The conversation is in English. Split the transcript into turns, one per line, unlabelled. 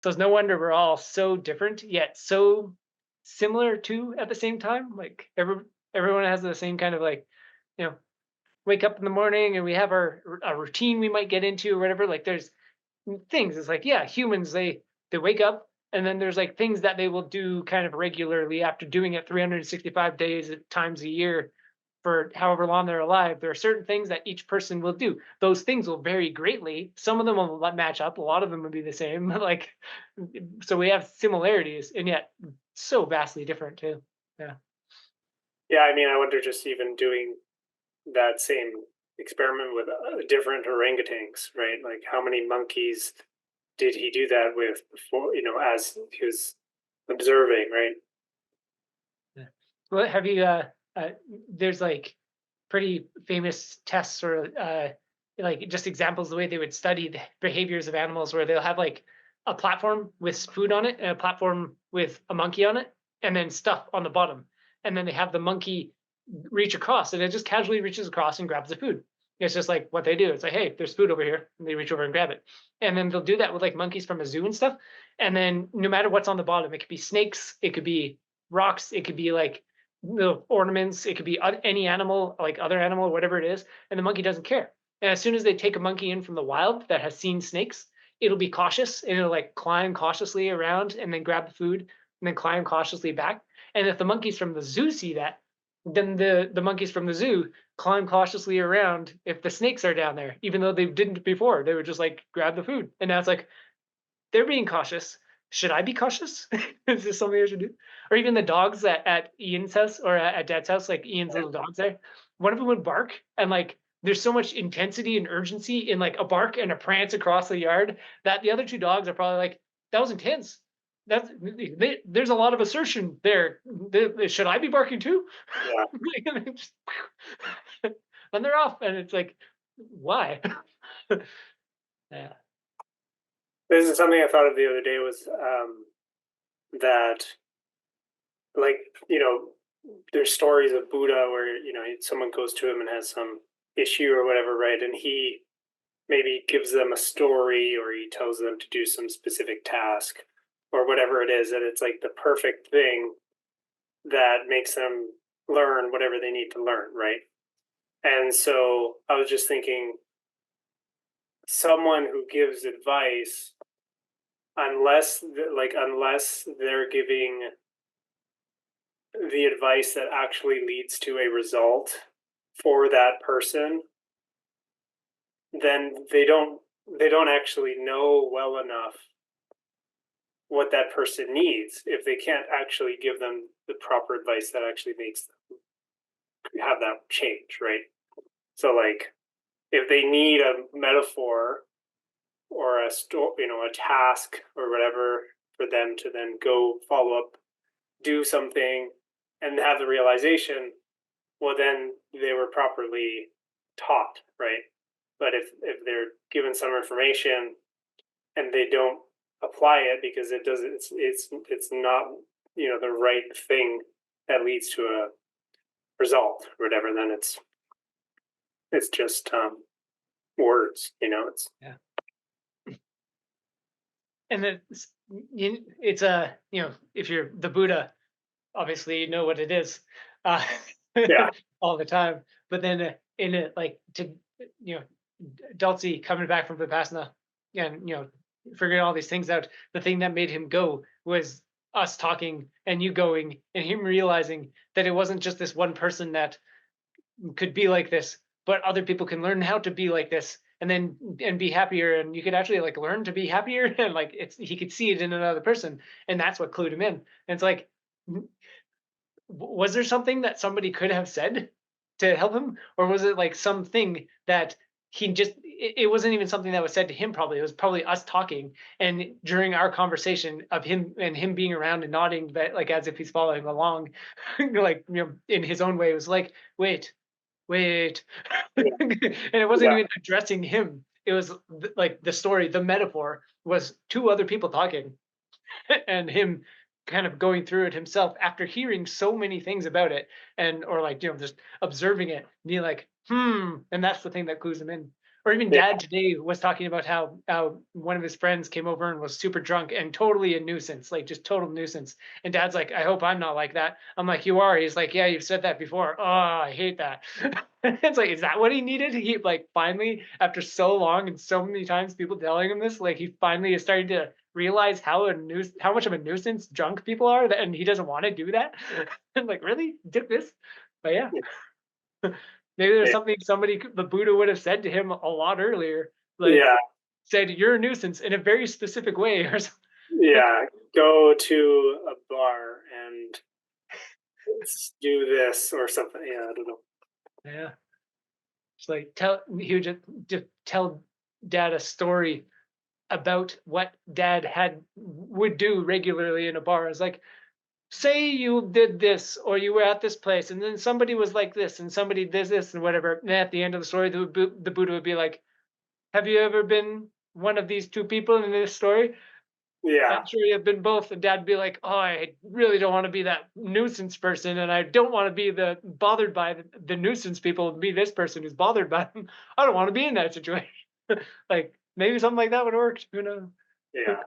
So it's no wonder we're all so different, yet so similar too at the same time. Like everyone has the same kind of like, you know, wake up in the morning and we have our a routine we might get into or whatever. Like there's things. It's like, yeah, humans they wake up and then there's like things that they will do kind of regularly after doing it 365 days times a year for however long they're alive. There are certain things that each person will do. Those things will vary greatly. Some of them will match up. A lot of them will be the same. Like, so we have similarities, and yet so vastly different too. Yeah.
Yeah, I mean, I wonder just even doing that same experiment with different orangutans, right? Like, how many monkeys did he do that with before, as he was observing, right?
Yeah. Well, have you? There's like pretty famous tests or like just examples of the way they would study the behaviors of animals, where they'll have like a platform with food on it and a platform with a monkey on it, and then stuff on the bottom, and then they have the monkey reach across, and it just casually reaches across and grabs the food. It's just like what they do. It's like, hey, there's food over here, and they reach over and grab it. And then they'll do that with like monkeys from a zoo and stuff. And then no matter what's on the bottom, it could be snakes, it could be rocks, it could be like the ornaments, it could be any animal, like other animal, whatever it is, and the monkey doesn't care. And as soon as they take a monkey in from the wild that has seen snakes, it'll be cautious and it'll like climb cautiously around and then grab the food and then climb cautiously back. And if the monkeys from the zoo see that, then the monkeys from the zoo climb cautiously around if the snakes are down there, even though they didn't before. They would just like grab the food. And now it's like they're being cautious. Should I be cautious? Is this something I should do? Or even the dogs at Ian's house or at Dad's house, like Ian's little dogs there. One of them would bark, and like there's so much intensity and urgency in like a bark and a prance across the yard that the other two dogs are probably like, that was intense. That's there's a lot of assertion there. Should I be barking too?
Yeah.
And they're off, and it's like, why? Yeah.
This is something I thought of the other day was that, like, you know, there's stories of Buddha where, someone goes to him and has some issue or whatever, right? And he maybe gives them a story or he tells them to do some specific task or whatever it is. And it's like the perfect thing that makes them learn whatever they need to learn, right? And so I was just thinking, someone who gives advice, unless they're giving the advice that actually leads to a result for that person, then they don't actually know well enough what that person needs if they can't actually give them the proper advice that actually makes them have that change, right? So, like, if they need a metaphor or a task or whatever for them to then go follow up, do something, and have the realization, well, then they were properly taught, right? But if they're given some information and they don't apply it because it's not the right thing that leads to a result or whatever, then it's just words. It's
Yeah. And then it's a, if you're the Buddha, obviously you know what it is, uh,
yeah,
all the time. But then in it, like to you know, Dulcie coming back from Vipassana and figuring all these things out. The thing that made him go was us talking and you going and him realizing that it wasn't just this one person that could be like this, but other people can learn how to be like this and then and be happier, and you could actually like learn to be happier and like it's he could see it in another person, and that's what clued him in. And it's like, was there something that somebody could have said to help him, or was it like something that he just it wasn't even something that was said to him? Probably it was probably us talking, and during our conversation of him being around and nodding, but like as if he's following along, like in his own way. It was like, wait.
yeah,
And it wasn't
yeah,
even addressing him. It was like the story, the metaphor was two other people talking and him kind of going through it himself after hearing so many things about it, and or like just observing it and being like, and that's the thing that clues him in. Or even
Yeah.
dad today was talking about how one of his friends came over and was super drunk and totally a nuisance, like just total nuisance. And dad's like, I hope I'm not like that. I'm like, you are. He's like, yeah, you've said that before. Oh, I hate that. It's like, is that what he needed? He like finally, after so long and so many times people telling him this, like he finally is starting to realize how much of a nuisance drunk people are, and he doesn't want to do that. And like, really? Did this? But yeah. Maybe there's
Yeah.
something the Buddha would have said to him a lot earlier, like
Yeah.
said, "You're a nuisance" in a very specific way, or something. Like,
Yeah. Go to a bar and do this or something. Yeah, I don't know.
yeah, it's like he would just tell dad a story about what dad had would do regularly in a bar. It's like, say you did this or you were at this place and then somebody was like this and somebody did this and whatever. And at the end of the story, the Buddha would be like, have you ever been one of these two people in this story?
Yeah.
I'm sure you've been both. And dad'd be like, oh, I really don't want to be that nuisance person. And I don't want to be the bothered by the nuisance people, be this person who's bothered by them. I don't want to be in that situation. Like maybe something like that would work. Who knows?
Yeah.